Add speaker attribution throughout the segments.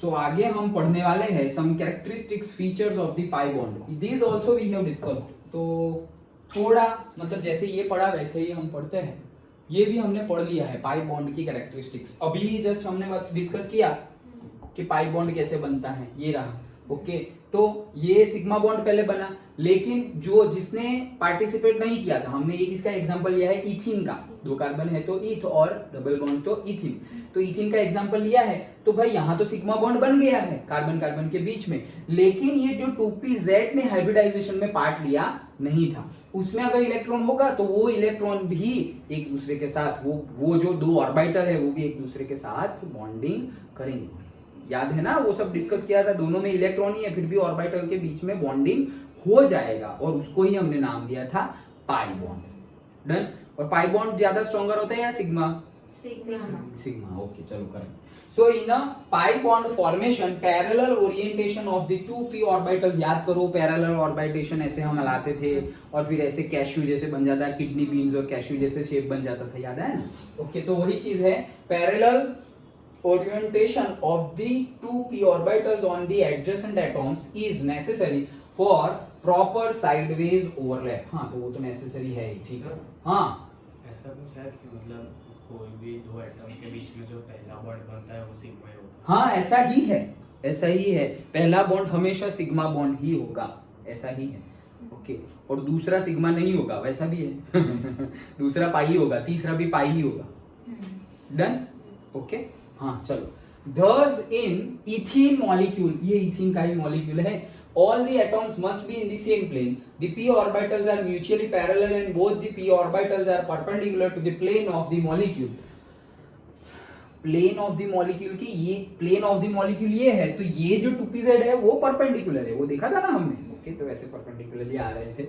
Speaker 1: सो आगे हम पढ़ने वाले हैं some characteristics features of the pi bond, this also we have discussed. तो थोड़ा मतलब जैसे ये पढ़ा वैसे ही हम पढ़ते हैं, ये भी हमने पढ़ लिया है पाई बॉन्ड की कैरेक्टरिस्टिक्स। अभी जस्ट हमने डिस्कस किया कि पाई बॉन्ड कैसे बनता है, ये रहा। ओके तो ये सिग्मा बॉन्ड पहले बना, लेकिन जो जिसने पार्टिसिपेट नहीं किया था, हमने एक इसका एग्जांपल लिया है इथीन का, 2 कार्बन है तो ईथ और डबल बॉन्ड तो इथीन, तो इथीन का एग्जांपल लिया है। तो भाई यहाँ तो सिग्मा बॉन्ड बन गया है कार्बन कार्बन के बीच में, लेकिन ये जो 2pz ने हाइब्रिडाइजेशन में पार्ट लिया नहीं था, उसमें अगर इलेक्ट्रॉन होगा तो वो इलेक्ट्रॉन भी एक दूसरे के साथ वो जो 2 ऑर्बिटल है वो भी एक दूसरे के साथ बॉन्डिंग करेंगे। याद है ना, वो सब डिस्कस किया था, दोनों में इलेक्ट्रॉन ही है फिर भी ऑर्बिटल के बीच में बॉन्डिंग हो जाएगा, और उसको ही हमने नाम दिया था पाई बॉन्ड। डन। और पाई बॉन्ड ज्यादा स्ट्रॉन्गर होता है या सिग्मा? सिग्मा। ओके चलो करें। So in a pi bond formation parallel orientation of the 2p orbitals, याद करो पैरेलल ऑर्बिटेशन ऐसे हम लाते थे और फिर ऐसे कैश्यू जैसे बन जाता है, किडनी बीन्स और कैश्यू जैसे शेप बन जाता था, याद है ना? ओके तो वही चीज है, parallel orientation of the 2p orbitals on the adjacent atoms is necessary for proper sideways overlap। हाँ तो वो तो necessary है ही, ठीक है। हाँ
Speaker 2: ऐसा कुछ है कि मतलब कोई भी 2 एटम के बीच में जो पहला बॉन्ड बनता है वो सिग्मा ही होता है?
Speaker 1: हाँ ऐसा ही है, ऐसा ही है, पहला बॉन्ड हमेशा सिग्मा बॉन्ड ही होगा, ऐसा ही है। ओके और दूसरा सिग्मा नहीं होगा, वैसा भी है दूसरा पाई होगा, तीसरा भी पाई ही होगा। डन। ओके हाँ चलो। Thus in ethene molecule, ये इथीन का ही मॉलिक्यूल है, all the atoms must be in the same plane, the p orbitals are mutually parallel and both the p orbitals are perpendicular to the plane of the molecule। plane of the molecule की ये plane of the molecule ये है, तो ये जो 2pz है वो perpendicular है, वो देखा था ना हमने। ओके तो वैसे परपेंडिकुलरली आ रहे थे।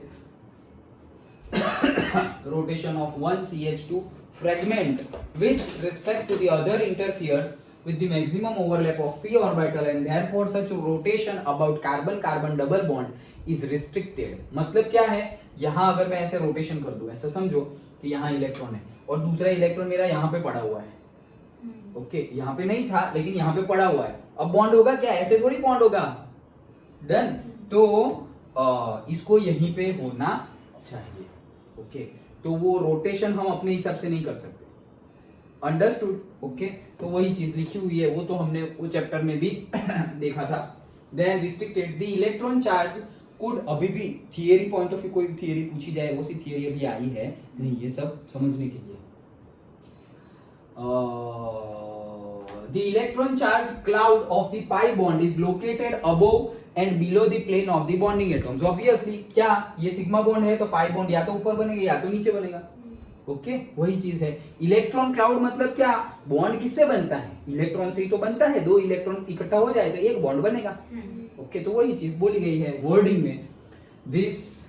Speaker 1: rotation of one CH2 fragment with respect to the other interferes with the maximum overlap of p orbital and therefore such rotation about carbon carbon double bond is restricted। मतलब क्या है, यहाँ अगर मैं ऐसे रोटेशन कर दूं, ऐसा समझो कि यहाँ इलेक्ट्रॉन है और दूसरा इलेक्ट्रॉन मेरा यहाँ पे पड़ा हुआ है। ओके यहाँ पे नहीं था लेकिन यहाँ पे पड़ा हुआ है, अब बॉन्ड होगा क्या? ऐसे थोड़ी बॉन्ड होगा। डन। तो इसको यहीं पे होना चाहिए। ओके तो वो रोटेशन हम अपने हिसाब से नहीं कर सकते। अंडरस्टूड? ओके तो वही चीज लिखी हुई है, वो तो हमने वो चैप्टर में भी देखा था। Then restricted the electron charge could, अभी भी थियरी पॉइंट ऑफ व्यू कोई थियरी पूछी जाए, वो सी थियरी अभी आई है नहीं, ये सब समझने के लिए। The electron charge cloud of the pi bond is located above and below the plane of the bonding atoms. Obviously क्या ये सिग्मा बॉन्ड है तो पाई बॉन्ड या तो ऊपर बनेगा या तो नीचे बनेगा। ओके वही चीज है। इलेक्ट्रॉन क्लाउड मतलब क्या? बॉन्ड किससे बनता है? इलेक्ट्रॉन से ही तो बनता है, 2 इलेक्ट्रॉन इकट्ठा हो जाए तो एक बॉन्ड बनेगा। ओके तो वही चीज बोली गई है वर्डिंग में। This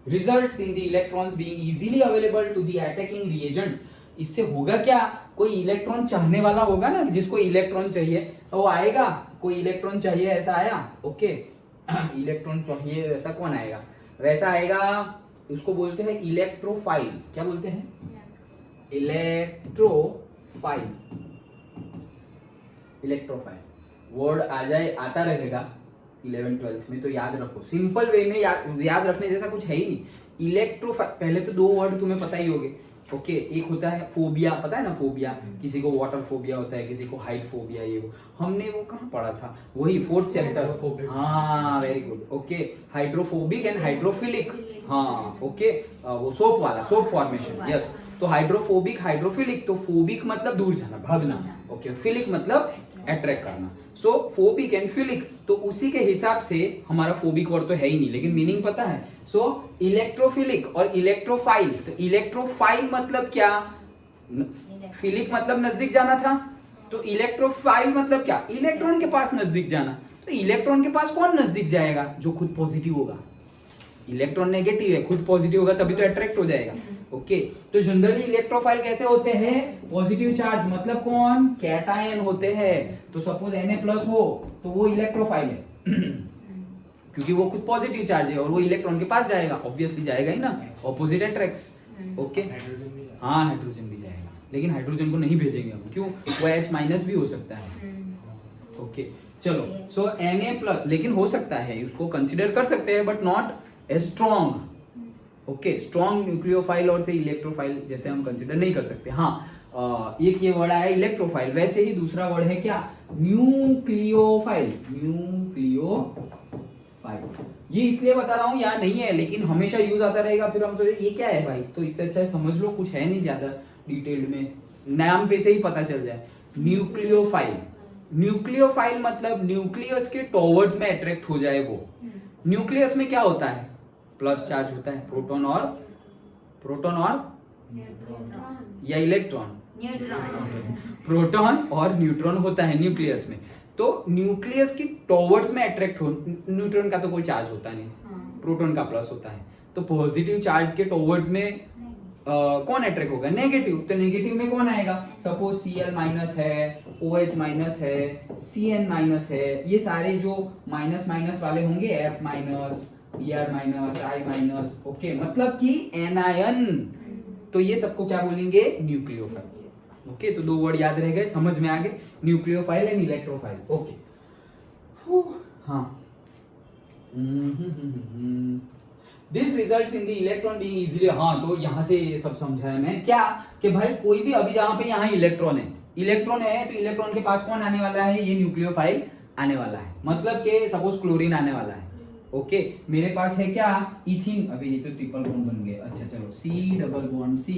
Speaker 1: results in the electrons being easily available to the attacking reagent. इससे होगा क्या, कोई इलेक्ट्रॉन चाहने वाला होगा ना, जिसको इलेक्ट्रॉन चाहिए तो वो आएगा, कोई इलेक्ट्रॉन चाहिए ऐसा आया। ओके इलेक्ट्रॉन चाहिए वैसा कौन आएगा? वैसा आएगा, उसको बोलते हैं इलेक्ट्रोफाइल। क्या बोलते हैं? इलेक्ट्रोफाइल। इलेक्ट्रोफाइल वर्ड आ जाए, आता रहेगा 11th-12th में तो याद रखो। सिंपल वे में याद रखने जैसा कुछ है ही नहीं। इलेक्ट्रोफाइल, पहले तो 2 वर्ड तुम्हें पता ही होंगे। ओके एक होता है फोबिया, पता है ना फोबिया, किसी को वाटर फोबिया होता है, किसी को हाइट फोबिया, ये वो हमने वो कहाँ पढ़ा था, वही 4th चैप्टर। हाँ very good. Okay hydrophobic and hydrophilic. हाँ ओके वो सोप वाला, सोप फॉर्मेशन। यस तो हाइड्रोफोबिक हाइड्रोफिलिक, तो फोबिक मतलब दूर जाना, भागना। ओके फिलिक मतलब अट्रैक्ट करना। सो फोबिक एंड फिलिक, तो उसी के हिसाब से हमारा फोबिक वर्ड तो है ही नहीं लेकिन मीनिंग पता है। सो इलेक्ट्रोफिलिक और इलेक्ट्रोफाइल, तो इलेक्ट्रोफाइल मतलब क्या? फिलिक मतलब नजदीक जाना था, तो इलेक्ट्रोफाइल मतलब क्या? इलेक्ट्रॉन के पास नजदीक जाना। तो इलेक्ट्रॉन के पास कौन नजदीक जाएगा? जो खुद पॉजिटिव होगा। इलेक्ट्रॉन नेगेटिव है, खुद पॉजिटिव होगा तभी तो अट्रैक्ट हो जाएगा। ओके तो जनरली इलेक्ट्रोफाइल कैसे होते हैं? पॉजिटिव चार्ज, मतलब कौन? कैटायन होते हैं। तो सपोज Na+ हो तो वो इलेक्ट्रोफाइल है क्योंकि वो खुद पॉजिटिव चार्ज है और वो इलेक्ट्रॉन के पास जाएगा, ऑब्वियसली जाएगा ही ना, ऑपोजिट अट्रैक्ट्स। ओके हाँ हाइड्रोजन भी जाएगा। लेकिन हाइड्रोजन को नहीं भेजेंगे हम, क्यों? वो H माइनस भी हो सकता है। ओके चलो, सो Na+, लेकिन हो सकता है, उसको कंसिडर कर सकते हैं but not a strong. Okay, strong nucleophile और से इलेक्ट्रोफाइल जैसे हम कंसिडर नहीं कर सकते। हाँ, एक ये वर्ड आया इलेक्ट्रोफाइल, वैसे ही दूसरा वर्ड है क्या? न्यूक्लियोफाइल। ये इसलिए बता रहा हूँ, यहाँ नहीं है लेकिन हमेशा यूज आता रहेगा, फिर हम सोचे ये क्या है भाई, तो इससे अच्छा है समझ लो, कुछ है नहीं ज्यादा डिटेल्ड में, नाम पे से ही पता चल जाए। न्यूक्लियोफाइल मतलब न्यूक्लियस के टॉवर्ड्स में अट्रैक्ट हो जाए वो। न्यूक्लियस में क्या होता है? प्लस चार्ज होता है, प्रोटॉन और या इलेक्ट्रॉन, प्रोटॉन और न्यूट्रॉन होता है न्यूक्लियस में। तो न्यूक्लियस की टॉवर्ड्स में अट्रैक्ट हो, न्यूट्रॉन का तो कोई चार्ज होता नहीं, प्रोटॉन का प्लस होता है, तो पॉजिटिव चार्ज के टॉवर्ड्स में कौन अट्रैक्ट होगा? नेगेटिव। तो नेगेटिव में कौन आएगा? सपोज Cl माइनस है, OH माइनस है, Cn माइनस है, ये सारे जो माइनस माइनस वाले होंगे, F minus, Br minus, I minus, okay, मतलब कि एनायन, तो ये सबको क्या बोलेंगे? न्यूक्लियोफाइल। ओके, तो दो वर्ड याद रह गए, समझ में आ गए, न्यूक्लियोफाइल एंड इलेक्ट्रोफाइल। ओके, हाँ, this results in the electron being easily, हाँ, तो यहाँ से ये सब समझाया मैं क्या, कि भाई कोई भी अभी जहाँ पे यहाँ इलेक्ट्रॉन है तो इलेक्ट्रॉन के पास कौन आने वाला है? ये न्यूक्लियोफाइल आने वाला है, मतलब कि सपोज क्लोरीन आने वाला है। ओके, मेरे पास है क्या? इथीन, अभी ये तो ट्रिपल बॉन्ड बन गए, अच्छा चलो, C डबल बॉन्ड C,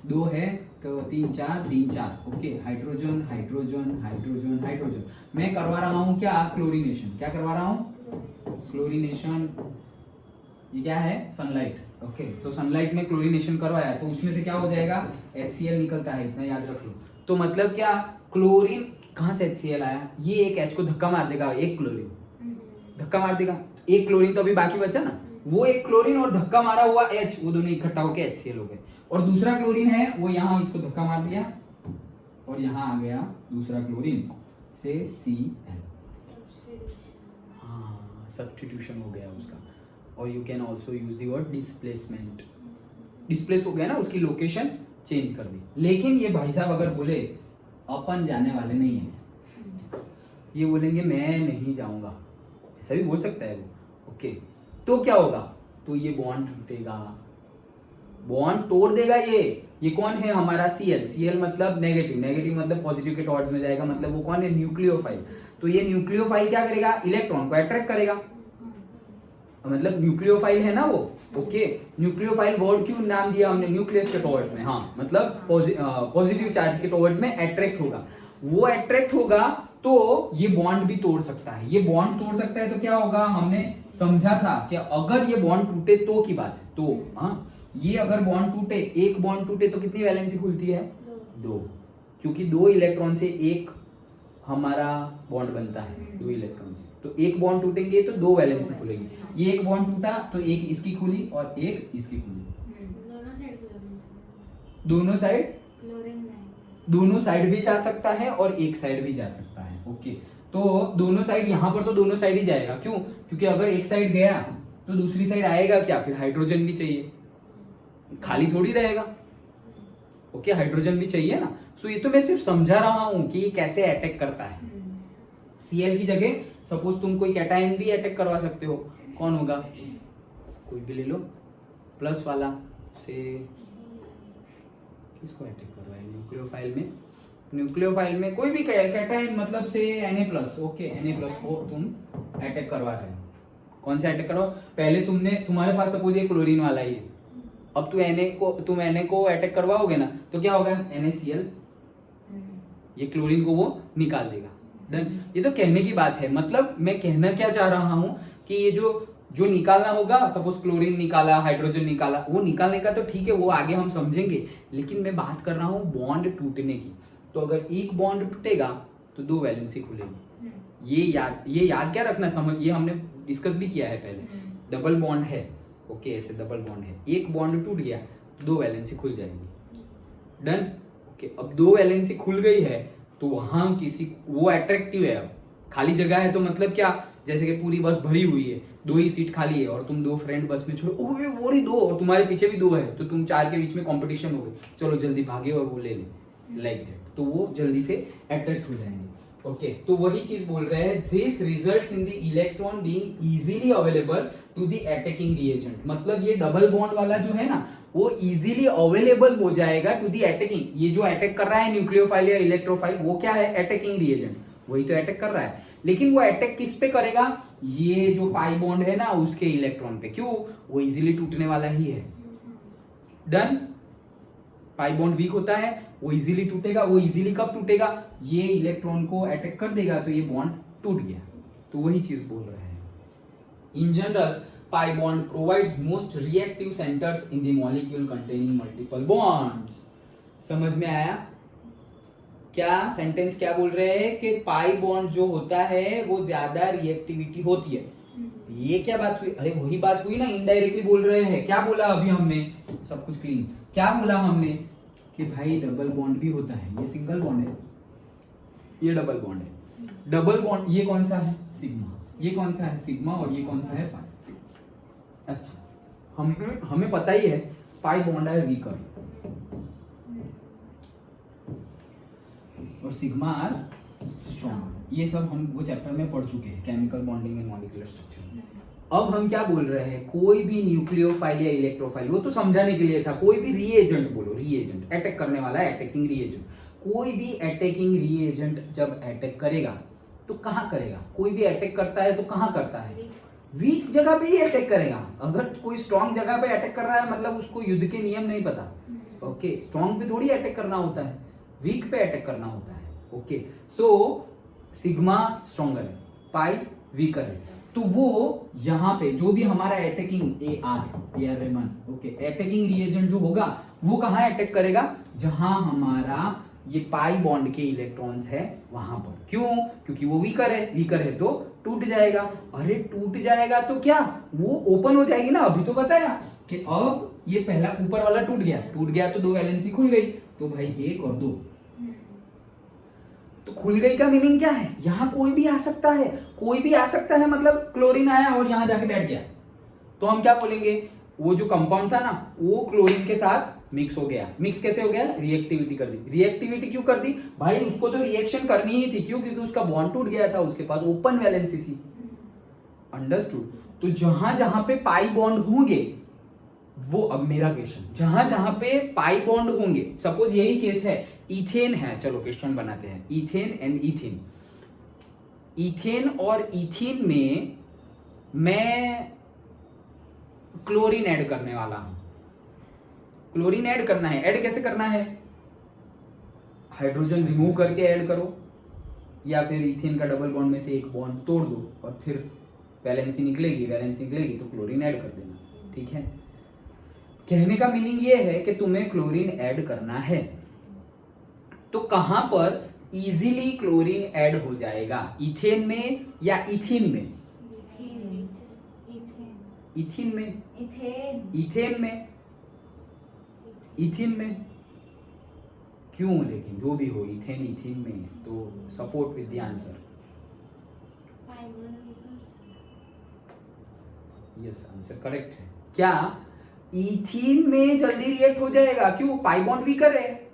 Speaker 1: 2 है तो 3 4, okay, hydrogen hydrogen hydrogen hydrogen. मैं करवा रहा हूँ क्या? क्लोरीनेशन। क्या करवा रहा हूँ? क्लोरीनेशन। ये क्या है? सनलाइट। ओके, तो सनलाइट में क्लोरीनेशन करवाया तो उसमें से क्या हो जाएगा? HCl निकलता है, इतना याद रख लो। तो मतलब क्या? क्लोरीन कहाँ से HCl आया? ये एक H को धक्का मार देगा, एक क्लोरीन धक्का मार देगा, एक क्लोरीन तो अभी बाकी बचा ना, वो एक क्लोरीन और धक्का मारा हुआ H, वो दोनों इकट्ठा होकर HCl हो गए। और दूसरा क्लोरीन है वो यहाँ इसको धक्का मार दिया और यहाँ आ गया दूसरा क्लोरीन से Cl। हाँ, सब्स्टिट्यूशन हो गया उसका। और you can also use the word displacement, displace हो गया ना, उसकी लोकेशन चेंज कर दी। लेकिन ये भाई साहब अगर बोले अपन जाने वाले नहीं है, ये बोलेंगे मैं नहीं जाऊंगा, ऐसा भी बोल सकता है वो। ओके, तो क्या होगा? तो ये बॉन्ड टूटेगा, बॉन्ड तोड़ देगा ये कौन है? हमारा Cl मतलब नेगेटिव, नेगेटिव मतलब पॉजिटिव के टॉवर्ड्स में जाएगा, मतलब वो कौन है? न्यूक्लियोफाइल। तो ये न्यूक्लियोफाइल क्या करेगा? इलेक्ट्रॉन को अट्रैक्ट करेगा, मतलब न्यूक्लियोफाइल है ना वो। ओके, न्यूक्लियोफाइल वर्ड क्यों नाम दिया हमने? न्यूक्लियस के टॉवर्ड्स में, हाँ, मतलब पॉजिटिव चार्ज के टॉवर्ड्स में अट्रैक्ट होगा। वो अट्रैक्ट होगा तो ये बॉन्ड भी तोड़ सकता है, ये बॉन्ड तोड़ सकता है, तो क्या होगा? हमने समझा था कि अगर ये बॉन्ड टूटे तो की बात है, तो हाँ, ये अगर बॉन्ड टूटे, एक बॉन्ड टूटे तो कितनी वैलेंसी खुलती है? 2, क्योंकि 2 इलेक्ट्रॉन से एक हमारा बॉन्ड बनता है, 2 इलेक्ट्रॉन से, तो एक बॉन्ड टूटेंगे तो 2 वैलेंसी खुलेगी। ये एक बॉन्ड टूटा तो एक इसकी खुली और एक इसकी खुली, दोनों साइड भी जा सकता है और एक साइड भी जा सकता है। ओके, तो दोनों साइड, यहाँ पर तो दोनों साइड ही जाएगा, क्यों? क्योंकि अगर एक साइड गया तो दूसरी साइड आएगा क्या? फिर हाइड्रोजन भी चाहिए, खाली थोड़ी रहेगा। ओके, हाइड्रोजन भी चाहिए ना। सो ये तो मैं सिर्फ समझा रहा हूं कि ये कैसे अटैक करता है। Cl की जगह सपोज तुम कोई कैटायन भी अटैक करवा सकते हो, कौन होगा? कोई भी ले लो, प्लस वाला से किसको अटैक करवाए? न्यूक्लियोफाइल में कोई भी कैटायन, मतलब से Na+, ओके, Na+ को तुम अटैक करवा रहे हो। कौन से अटैक करवाओ? पहले तुम्हारे पास सपोज ये क्लोरीन वाला ही है, अब तुम Na को अटैक करवाओगे ना, तो क्या होगा? NaCl, ये क्लोरीन को वो निकाल देगा। डन। ये तो कहने की बात है, मतलब मैं कहना क्या चाह रहा हूं कि ये जो निकालना होगा, सपोज क्लोरीन निकाला, हाइड्रोजन निकाला, वो निकालने का तो ठीक है, वो आगे हम समझेंगे, लेकिन मैं बात कर रहा हूँ बॉन्ड टूटने की। तो अगर एक बॉन्ड टूटेगा तो 2 वैलेंसी खुलेगी। ये याद क्या रखना, समझ, ये हमने डिस्कस भी किया है पहले। डबल बॉन्ड है, ओके, ऐसे डबल बॉन्ड है, एक बॉन्ड टूट गया तो 2 वैलेंसी खुल जाएगी। डन। ओके, अब 2 वैलेंसी खुल गई है तो वहां वो अट्रैक्टिव है, अब खाली जगह है, तो मतलब क्या, जैसे कि पूरी बस भरी हुई है, 2 ही सीट खाली है और तुम 2 फ्रेंड बस में छोड़ो, ओए वो रही 2 और तुम्हारे पीछे भी 2 है, तो तुम 4 के बीच में कंपटीशन हो गई, चलो जल्दी भागे और वो ले ले। लाइक दैट, तो वो जल्दी से अट्रैक्ट हो जाएंगे। ओके, तो वही चीज बोल रहे हैं, this results in the electron being easily available to the attacking reagent. मतलब ये डबल बॉन्ड वाला जो है ना, वो इजीली अवेलेबल हो जाएगा टू दी अटैकिंग। ये जो अटैक कर रहा है न्यूक्लियोफाइल या इलेक्ट्रोफाइल, वो क्या है, अटैकिंग रिएजेंट, वही तो अटैक कर रहा है। लेकिन वो अटैक किस पे करेगा, ये जो पाई बॉन्ड है ना उसके इलेक्ट्रॉन पे। क्यों, वो इजीली टूटने वाला ही है। डन, पाई बॉन्ड वीक होता है, वो इजीली टूटेगा। वो इजीली कब टूटेगा, ये इलेक्ट्रॉन को अटैक कर देगा तो ये बॉन्ड टूट गया। तो वही चीज बोल रहे हैं। In general pi bond provides most reactive centers in the molecule containing multiple bonds। समझ में आया क्या, सेंटेंस क्या बोल रहे हैं कि पाई बॉन्ड जो होता है वो ज्यादा रिएक्टिविटी होती है। ये क्या बात हुई, अरे वही बात हुई ना, इनडायरेक्टली बोल रहे हैं। क्या बोला अभी हमने, सब कुछ क्लीन, क्या बोला हमने कि भाई डबल बॉन्ड भी होता है, ये सिंगल बॉन्ड है, ये डबल बॉन्ड है। डबल बॉन्ड ये कौन सा है, सिग्मा, ये कौन सा है, सिग्मा, और ये कौन सा है, पाई। अच्छा, हमें पता ही है पाई बॉन्ड है वीकर और सिग्मा आर स्ट्रॉन्ग। ये सब हम वो चैप्टर में पढ़ चुके हैं, chemical bonding and molecular structure. अब हम क्या बोल रहे हैं, कोई भी न्यूक्लियोफाइल या इलेक्ट्रोफाइल, वो तो समझाने के लिए था, कोई भी रिएजेंट बोलो, रिएजेंट अटैक करने वाला है, अटैकिंग रिएजेंट। कोई भी अटैकिंग रिएजेंट जब अटैक करेगा तो कहाँ करेगा, कोई भी अटैक करता है तो कहाँ करता है, वीक जगह पे ही अटैक करेगा। अगर कोई स्ट्रॉन्ग जगह पे अटैक कर रहा है मतलब उसको युद्ध के नियम नहीं पता। ओके, स्ट्रॉन्ग पे थोड़ी अटैक करना होता है, वीक पे अटैक करना होता है। ओके, सो सिग्मा स्ट्रॉन्गर है, पाई वीकर है, तो वो यहाँ पे जो भी हमारा अटैकिंग ए आर रेमन, ओके, अटैकिंग रिएजेंट जो होगा वो कहाँ अटैक करेगा, जहां हमारा ये पाई बॉन्ड के इलेक्ट्रॉन्स है वहां पर। क्यों, क्योंकि वो वीकर है, वीकर है तो टूट जाएगा। अरे टूट जाएगा तो क्या, वो ओपन हो जाएगी ना, अभी तो बताया कि अब ये पहला ऊपर वाला टूट गया तो दो वैलेंसी खुल गई, तो भाई 1 और 2, तो खुल गई का मीनिंग क्या है, यहां कोई भी आ सकता है, कोई भी आ सकता है, मतलब क्लोरीन आया और यहां जाके बैठ गया, तो हम क्या बोलेंगे, वो जो कंपाउंड था ना वो क्लोरीन के साथ मिक्स हो गया। मिक्स कैसे हो गया, रिएक्टिविटी कर दी। रिएक्टिविटी क्यों कर दी भाई, उसको तो रिएक्शन करनी ही थी, क्यों, क्योंकि उसका बॉन्ड टूट गया था, उसके पास ओपन वैलेंसी थी। अंडरस्टूड। तो जहां जहां पे पाई बॉन्ड होंगे, वो अब मेरा क्वेश्चन, जहां जहां पे पाई बॉन्ड होंगे, सपोज यही केस है, इथेन है, चलो क्वेश्चन बनाते हैं, इथेन एंड इथीन। इथेन और इथीन में मैं क्लोरीन ऐड करने वाला हूं। क्लोरीन ऐड करना है, ऐड कैसे करना है, हाइड्रोजन रिमूव करके ऐड करो, या फिर इथेन का डबल बॉन्ड में से एक बॉन्ड तोड़ दो और फिर वैलेंसी निकलेगी तो क्लोरीन ऐड कर देना। ठीक है, कहने का मीनिंग ये है कि तुम्हें क्लोरीन ऐड करना है, तो कहां पर इजीली क्लोरीन ऐड हो जाएगा, इथेन में या इथीन में, इथीन में, इथेन में, इथीन में, क्यों, लेकिन जो भी हो, इथेन इथीन में, तो support with the answer. Yes, answer correct है। क्या इथीन में जल्दी रिएक्ट हो जाएगा, क्यों, पाई बॉन्ड वीकर है,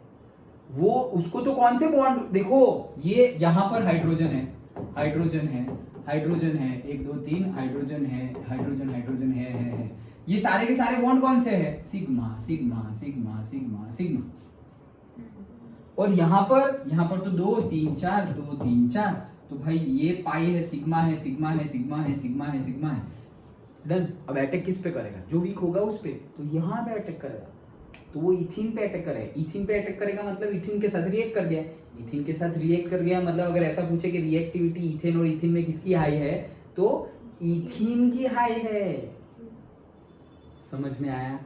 Speaker 1: वो उसको तो कौन से बॉन्ड, देखो ये यहां पर हाइड्रोजन है, हाइड्रोजन है, हाइड्रोजन है, 1 2 3 हाइड्रोजन है, हाइड्रोजन हाइड्रोजन है, ये सारे के सारे बॉन्ड कौन से हैं, sigma sigma sigma sigma sigma. और यहाँ पर तो 2 3 4 2 3 4, तो भाई ये पाई है, सिग्मा है, सिग्मा है, सिग्मा है, सिग्मा है, सिग्मा है। डन। अब अटैक किस पे करेगा, जो वीक होगा उस पे, तो यहाँ पे अटैक करेगा, तो वो इथीन पे अटैक करेगा। इथीन पे अटैक करेगा मतलब इथीन के साथ रिएक्ट कर गया, इथीन के साथ रिएक्ट कर गया मतलब अगर ऐसा पूछे कि रिएक्टिविटी इथेन और इथीन में किसकी हाई है, तो इथीन की हाई है। समझ में आया।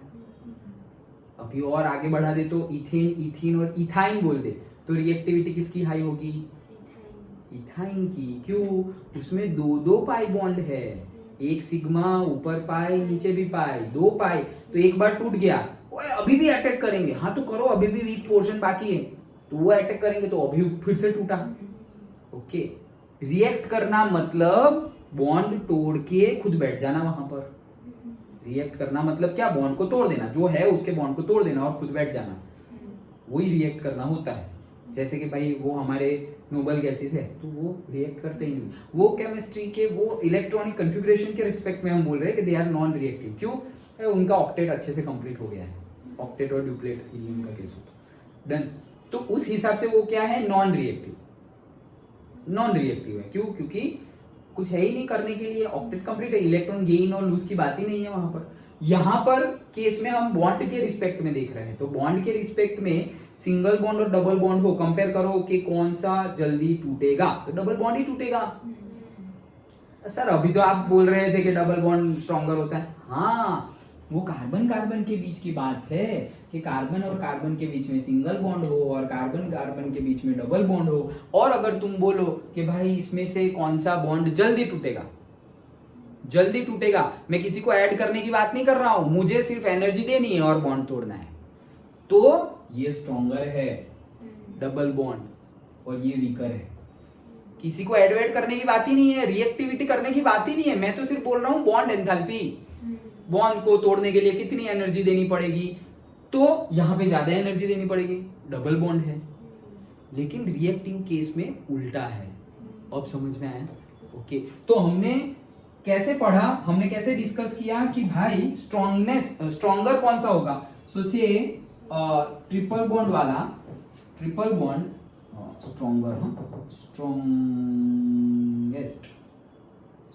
Speaker 1: अभी और आगे बढ़ा दे तो इथेन, इथीन और इथाइन बोल दे, तो रिएक्टिविटी किसकी हाई होगी, इथाइन की। क्यों, उसमें 2 पाई बॉन्ड है, एक सिग्मा, ऊपर पाई नीचे भी पाई, 2 पाई, तो एक बार टूट गया, ओए अभी भी अटैक करेंगे, हाँ तो करो, अभी भी वीक पोर्शन बाकी है, तो वो अटैक करेंगे तो अभी फिर से टूटा। ओके, रिएक्ट करना मतलब बॉन्ड तोड़ के खुद बैठ जाना वहां पर। रिएक्ट करना मतलब क्या, बॉन्ड को तोड़ देना, जो है उसके बॉन्ड को तोड़ देना और खुद बैठ जाना, वही रिएक्ट करना होता है। जैसे कि भाई वो हमारे नोबल गैसेस है तो वो रिएक्ट करते ही नहीं, वो केमिस्ट्री के वो इलेक्ट्रॉनिक कन्फिग्रेशन के रिस्पेक्ट में हम बोल रहे हैं कि दे आर नॉन रिएक्टिव। क्यों? उनका ऑक्टेट अच्छे से कंप्लीट हो गया है, ऑक्टेट और ड्यूप्लेट हीलियम का केस होता डन। तो उस हिसाब से वो क्या है, नॉन रिएक्टिव, नॉन रिएक्टिव है। क्यों? क्योंकि कुछ है ही नहीं करने के लिए, ऑक्टेट कंप्लीट है, इलेक्ट्रॉन गेन और लूज की बात ही नहीं है वहां पर। यहां पर केस में हम बॉन्ड के रिस्पेक्ट में देख रहे हैं, तो बॉन्ड के रिस्पेक्ट में सिंगल बॉन्ड और डबल बॉन्ड हो, कंपेयर करो कि कौन सा जल्दी टूटेगा, तो डबल बॉन्ड ही टूटेगा। सर अभी तो आप बोल रहे थे कि डबल बॉन्ड स्ट्रॉन्गर होता है। हाँ, वो कार्बन कार्बन के बीच की बात है कि कार्बन और कार्बन के बीच में सिंगल बॉन्ड हो और कार्बन कार्बन के बीच में डबल बॉन्ड हो। और अगर तुम बोलो कि भाई इसमें से कौन सा बॉन्ड जल्दी टूटेगा, जल्दी टूटेगा, मैं किसी को ऐड करने की बात नहीं कर रहा हूं, मुझे सिर्फ एनर्जी देनी है और बॉन्ड तोड़ना है, तो ये स्ट्रॉन्गर है डबल बॉन्ड, और ये वीकर है। किसी को एड करने की बात ही नहीं है, रिएक्टिविटी करने की बात ही नहीं है, मैं तो सिर्फ बोल रहा हूं बॉन्ड एंथैल्पी, बॉन्ड को तोड़ने के लिए कितनी एनर्जी देनी पड़ेगी, तो यहां पे ज्यादा एनर्जी देनी पड़ेगी, डबल बॉन्ड है। लेकिन रिएक्टिव केस में उल्टा है। अब समझ में आया? ओके, तो हमने कैसे पढ़ा, हमने कैसे डिस्कस किया कि भाई स्ट्रॉन्गर कौन सा होगा। सो से ट्रिपल बॉन्ड वाला, ट्रिपल बॉन्ड स्ट्रॉन्गर,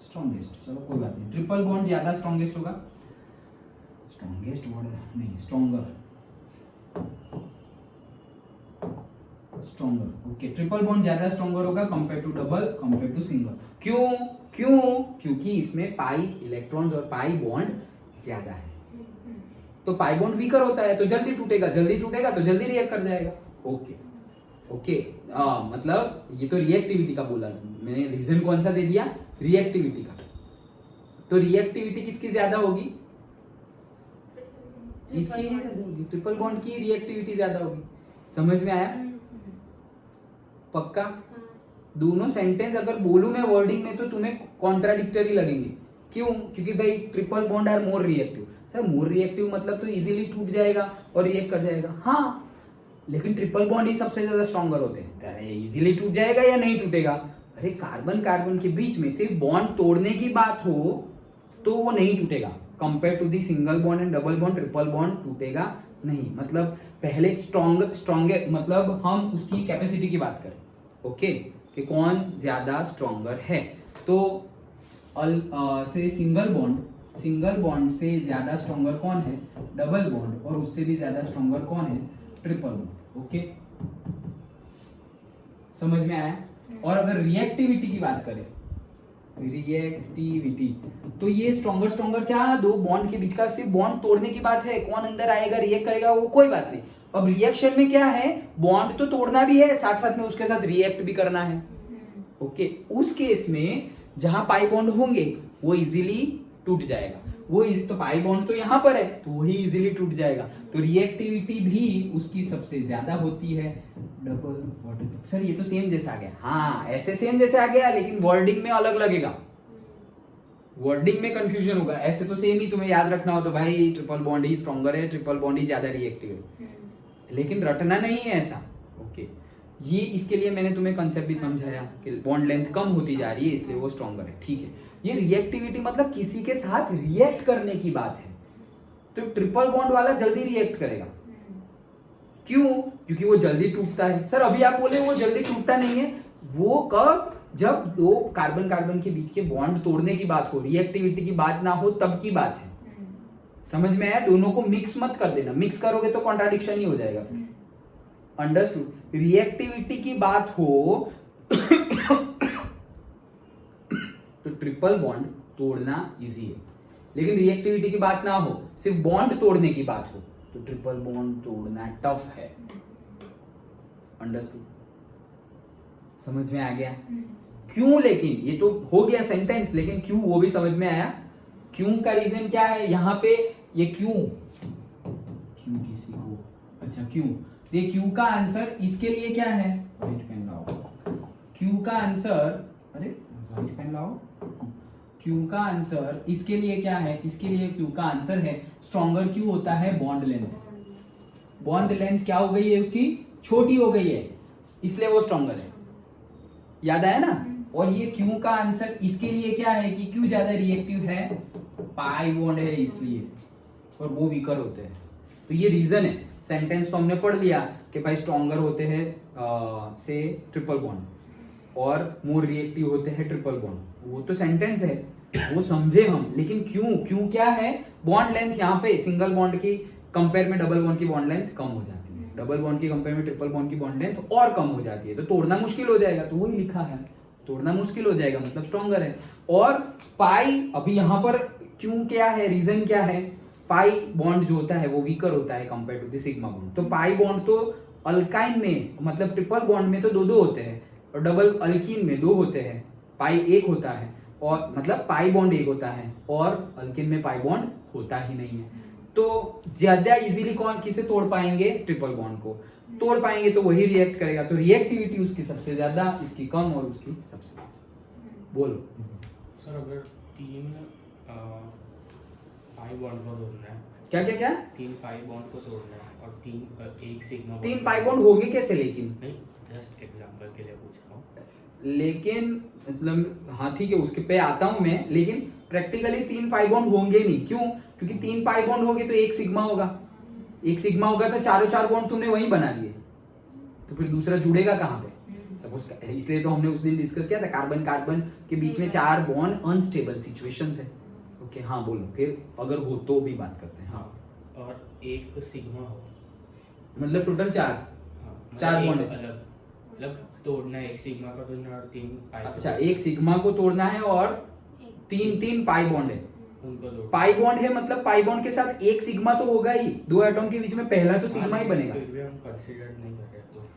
Speaker 1: स्ट्रॉन्गेस्ट, चलो कोई बात नहीं, ट्रिपल बॉन्ड ज्यादा स्ट्रॉन्गेस्ट होगा, स्ट्रॉन्गेस्ट वर्ड नहीं, स्ट्रॉन्गर, ओके, ट्रिपल बॉन्ड ज्यादा स्ट्रॉन्गर होगा compare to double, compare to single. क्यों? क्योंकि इसमें पाई इलेक्ट्रॉन्स और पाई बॉन्ड ज्यादा है, तो पाई बॉन्ड वीकर होता है तो जल्दी टूटेगा, तो जल्दी रिएक्ट कर जाएगा। ओके, मतलब ये तो रिएक्टिविटी का बोला मैंने, रीजन कौन सा दे दिया, रिएक्टिविटी का। तो रिएक्टिविटी किसकी ज्यादा होगी, इसकी ज्यादा होगी, ट्रिपल बॉन्ड की रिएक्टिविटी ज्यादा होगी। समझ में आया? पक्का? दोनों सेंटेंस अगर बोलूं मैं वर्डिंग में तो तुम्हें कॉन्ट्राडिक्टरी लगेंगे। क्यों? क्योंकि भाई triple bond are more reactive. Sir more reactive मतलब तो इजीली टूट जाएगा और रिएक्ट कर जाएगा, हाँ, लेकिन ट्रिपल बॉन्ड ही सबसे ज्यादा स्ट्रॉन्गर होते हैं। अरे इजीली टूट जाएगा या नहीं टूटेगा? अरे कार्बन कार्बन के बीच में सिर्फ बॉन्ड तोड़ने की बात हो तो वो नहीं टूटेगा, compare to the single bond and double bond, triple bond टूटेगा नहीं। मतलब पहले स्ट्रॉन्गर मतलब हम उसकी कैपेसिटी की बात करें, ओके, कि कौन ज्यादा स्ट्रॉन्गर है। तो से सिंगल बॉन्ड से ज्यादा स्ट्रॉन्गर कौन है, डबल बॉन्ड, और उससे भी ज्यादा स्ट्रॉन्गर कौन है, ट्रिपल बॉन्ड। ओके, समझ में आया? और अगर रिएक्टिविटी की बात करें, रिएक्टिविटी, तो ये स्ट्रॉन्गर क्या, दो बॉन्ड के बीच का सिर्फ बॉन्ड तोड़ने की बात है, कौन अंदर आएगा रिएक्ट करेगा वो कोई बात नहीं। अब रिएक्शन में क्या है, बॉन्ड तो तोड़ना भी है, साथ साथ में उसके साथ रिएक्ट भी करना है। ओके, उस केस में जहां पाई बॉन्ड होंगे वो इजीली टूट जाएगा, वो तो पाई बॉन्ड तो यहां पर है तो वही इजीली टूट जाएगा, तो रिएक्टिविटी भी उसकी सबसे ज्यादा होती है डबल बॉन्ड। सर ये तो सेम जैसा आ गया, हाँ ऐसे सेम जैसे आ गया, लेकिन वर्डिंग में अलग लगेगा, वर्डिंग में कंफ्यूजन होगा। ऐसे तो सेम ही तुम्हें याद रखना हो तो भाई ट्रिपल बॉन्ड ही स्ट्रॉन्गर है, ट्रिपल बॉन्ड ही ज्यादा रिएक्टिव है, लेकिन रटना नहीं है ऐसा। ओके, ये इसके लिए मैंने तुम्हें कंसेप्ट भी समझाया कि बॉन्ड लेंथ कम होती जा रही है इसलिए वो स्ट्रॉन्गर है, ठीक है। ये रिएक्टिविटी मतलब किसी के साथ रिएक्ट करने की बात है, तो ट्रिपल बॉन्ड वाला जल्दी रिएक्ट करेगा। क्यों? क्योंकि वो जल्दी टूटता है। सर अभी आप बोले वो जल्दी टूटता नहीं है, वो कब, जब दो कार्बन कार्बन के बीच के बॉन्ड तोड़ने की बात हो, रिएक्टिविटी की बात ना हो तब की बात है। समझ में आया? दोनों को मिक्स मत कर देना, मिक्स करोगे तो कॉन्ट्राडिक्शन ही हो जाएगा। अंडरस्टूड? रिएक्टिविटी की बात हो तो ट्रिपल बॉन्ड तोड़ना इजी है, लेकिन रिएक्टिविटी की बात ना हो, सिर्फ बॉन्ड तोड़ने की बात हो तो ट्रिपल बॉन्ड तोड़ना टफ है। अंडरस्टूड? समझ में आ गया? क्यों? लेकिन ये तो हो गया सेंटेंस, लेकिन क्यों वो भी समझ में आया? क्यों का रीजन क्या है यहाँ पे, ये क्यों किसी को, अच्छा क्यों, ये क्यों का आंसर इसके लिए क्या है, राइट पेन लाओ, क्यों का आंसर, अरे राइट पेन लाओ, क्यों का आंसर इसके लिए क्या है, इसके लिए क्यों का आंसर है स्ट्रॉन्गर क्यों होता है, बॉन्ड लेंथ। बॉन्ड लेंथ क्या हो गई है उसकी, छोटी हो गई है, इसलिए वो स्ट्रॉन्गर है। याद आया ना? और ये क्यू का आंसर इसके लिए क्या है कि क्यू ज्यादा रिएक्टिव है, पाई बॉन्ड है इसलिए, और वो वीकर होते हैं। तो ये रीजन है। सेंटेंस तो हमने पढ़ लिया कि भाई स्ट्रॉन्गर होते हैं से ट्रिपल बॉन्ड और मोर रिएक्टिव होते हैं ट्रिपल बॉन्ड, वो तो सेंटेंस है, वो समझे हम। लेकिन क्यों क्या है? बॉन्ड लेंथ यहाँ पे सिंगल बॉन्ड की कंपेयर में डबल बॉन्ड की बॉन्ड लेंथ कम हो जाती है, डबल बॉन्ड की कंपेयर में ट्रिपल बॉन्ड की बॉन्ड लेंथ और कम हो जाती है, तो तोड़ना मुश्किल हो जाएगा। तो वही लिखा है, तोड़ना मुश्किल हो जाएगा मतलब स्ट्रॉन्गर है। और पाई, अभी यहाँ पर क्यों क्या है, रीजन क्या है? पाई बॉन्ड जो होता है वो वीकर होता है compare to the sigma bond. तो पाई बॉन्ड तो अल्काइन में मतलब ट्रिपल बॉन्ड में तो दो होते हैं, और डबल अल्कीन में 2 होते हैं, पाई 1 होता है, और मतलब पाई बॉन्ड 1 होता है, और अल्कीन में पाई बॉन्ड होता ही नहीं है। तो ज्यादा इजीली कौन किसे तोड़ पाएंगे? ट्रिपल बॉन्ड को तोड़ पाएंगे, तो वही रिएक्ट करेगा। तो रिएक्टिविटी उसकी सबसे ज्यादा, इसकी कम, और उसकी सबसे कम। बोलो
Speaker 2: सर अगर 3 पाई बॉन्ड को तोड़ना है,
Speaker 1: क्या क्या क्या?
Speaker 2: 3 पाई बॉन्ड को तोड़ना है और 1 सिग्मा
Speaker 1: 3 पाई बॉन्ड होंगे कैसे? लेकिन
Speaker 2: नहीं, जस्ट एग्जांपल के लिए पूछ रहा हूँ।
Speaker 1: लेकिन मतलब हाँ ठीक है, उसके पे आता हूं मैं, लेकिन प्रैक्टिकली 3 पाई बॉन्ड होंगे नहीं। क्यों? क्योंकि 3 पाई बॉन्ड होंगे तो 1 सिग्मा होगा, 1 सिग्मा होगा तो चारों 4 बॉन्ड तुमने वहीं बना लिए, तो फिर दूसरा जुड़ेगा कहाँ पे? सपोज, इसलिए तो हमने उस दिन डिस्कस किया था कार्बन कार्बन के बीच में 4 बॉन्ड अनस्टेबल सिचुएशंस है। ओके हाँ बोलो, फिर अगर हो तो भी बात करते हैं। हाँ,
Speaker 2: और 1 सिग्मा हो,
Speaker 1: मतलब टोटल 4
Speaker 2: हाँ,
Speaker 1: 4 बॉन्ड है।
Speaker 2: अलग मतलब तोड़ना है, 1 सिग्मा का तोड़ना है और 3 पाई
Speaker 1: अच्छा, 1 सिग्मा को तोड़ना है और 3 पाई बॉन्ड है।
Speaker 2: उनको तोड़ना
Speaker 1: पाई बॉन्ड है मतलब पाई बॉन्ड के साथ 1 सिग्मा तो होगा ही, 2 एटॉम के बीच में पहला तो सिग्मा ही बनेगा।
Speaker 2: फिर भी हम कंसीडर नहीं कर रहे तो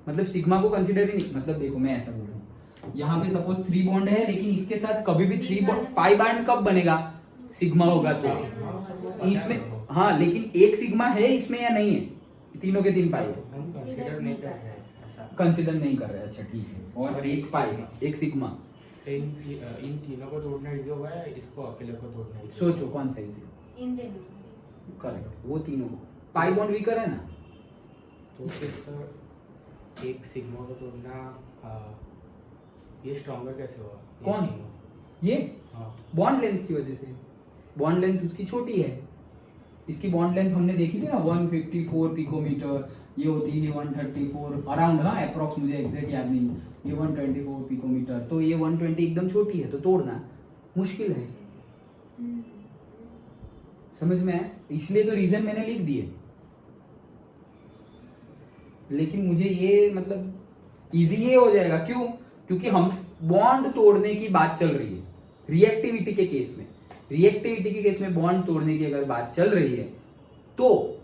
Speaker 1: मतलब सिग्मा को कंसीडर ही नहीं, मतलब देखो मैं ऐसा बोल रहा हूँ, यहाँ पे सपोज 3 बॉन्ड है, लेकिन इसके साथ कभी भी 3 बॉन्ड, पाई बॉन्ड कब बनेगा? सिग्मा होगा तो इसमें, हाँ, लेकिन 1 सिग्मा है इसमें या नहीं है? तीनों के 3 पाई है,
Speaker 2: हम कंसीडर नहीं कर रहे हैं ऐसा।
Speaker 1: कंसीडर नहीं कर रहे। अच्छा ठीक है, और 1 पाई 1 सिग्मा।
Speaker 2: तो इन तीनों को तोड़ना इजी होगा या इसको अकेले को तोड़ना easy
Speaker 1: सोचो
Speaker 2: होगा?
Speaker 1: कौन सा इजी?
Speaker 3: इन दोनों
Speaker 1: करेक्ट, वो तीनों को। पाई बॉन्ड वीकर है ना?
Speaker 2: तो फिर सर 1 सिग्मा को तोड़ना ये स्ट्रॉन्गर कैसे हुआ? ये
Speaker 1: कौन?
Speaker 2: तीनों।
Speaker 1: ये
Speaker 2: हाँ,
Speaker 1: बॉन्ड लेंथ की वजह से। बॉन्ड लेंथ उसकी छोटी है, इसकी बॉन्ड लेंथ हमने देखी थी ना 154 पिकोमीटर, ये होती है 134 अराउंड, हाँ अप्रॉक्स, मुझे एग्जैक्ट याद नहीं, ये 124 पिकोमीटर, तो ये 120 एकदम छोटी है, तो तोड़ना मुश्किल है। समझ में आया? इसलिए तो रीजन मैंने लिख दिए, लेकिन मुझे ये मतलब इजी ये हो जाएगा। क्यों? क्योंकि हम बॉन्ड तोड़ने की बात चल रही है रिएक्टिविटी के केस में। रिएक्टिविटी के केस में बॉन्ड तोड़ने की अगर बात चल रही है, तो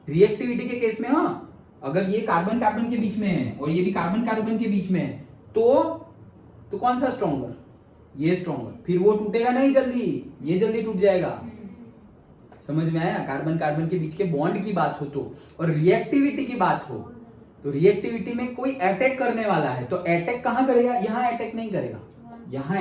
Speaker 1: रिएक्टिविटी के केस में, हाँ, अगर ये कार्बन कार्बन के बीच में है और ये भी कार्बन कार्बन के बीच में है, तो कौन सा स्ट्रॉन्गर? ये स्ट्रॉन्गर। फिर वो टूटेगा नहीं जल्दी, ये जल्दी टूट जाएगा। समझ में आया? कार्बन कार्बन के बीच के बॉन्ड की बात हो तो, और रिएक्टिविटी की बात हो तो रिएक्टिविटी में कोई अटैक करने वाला है, तो अटैक कहां करेगा? यहां अटैक नहीं करेगा, यहां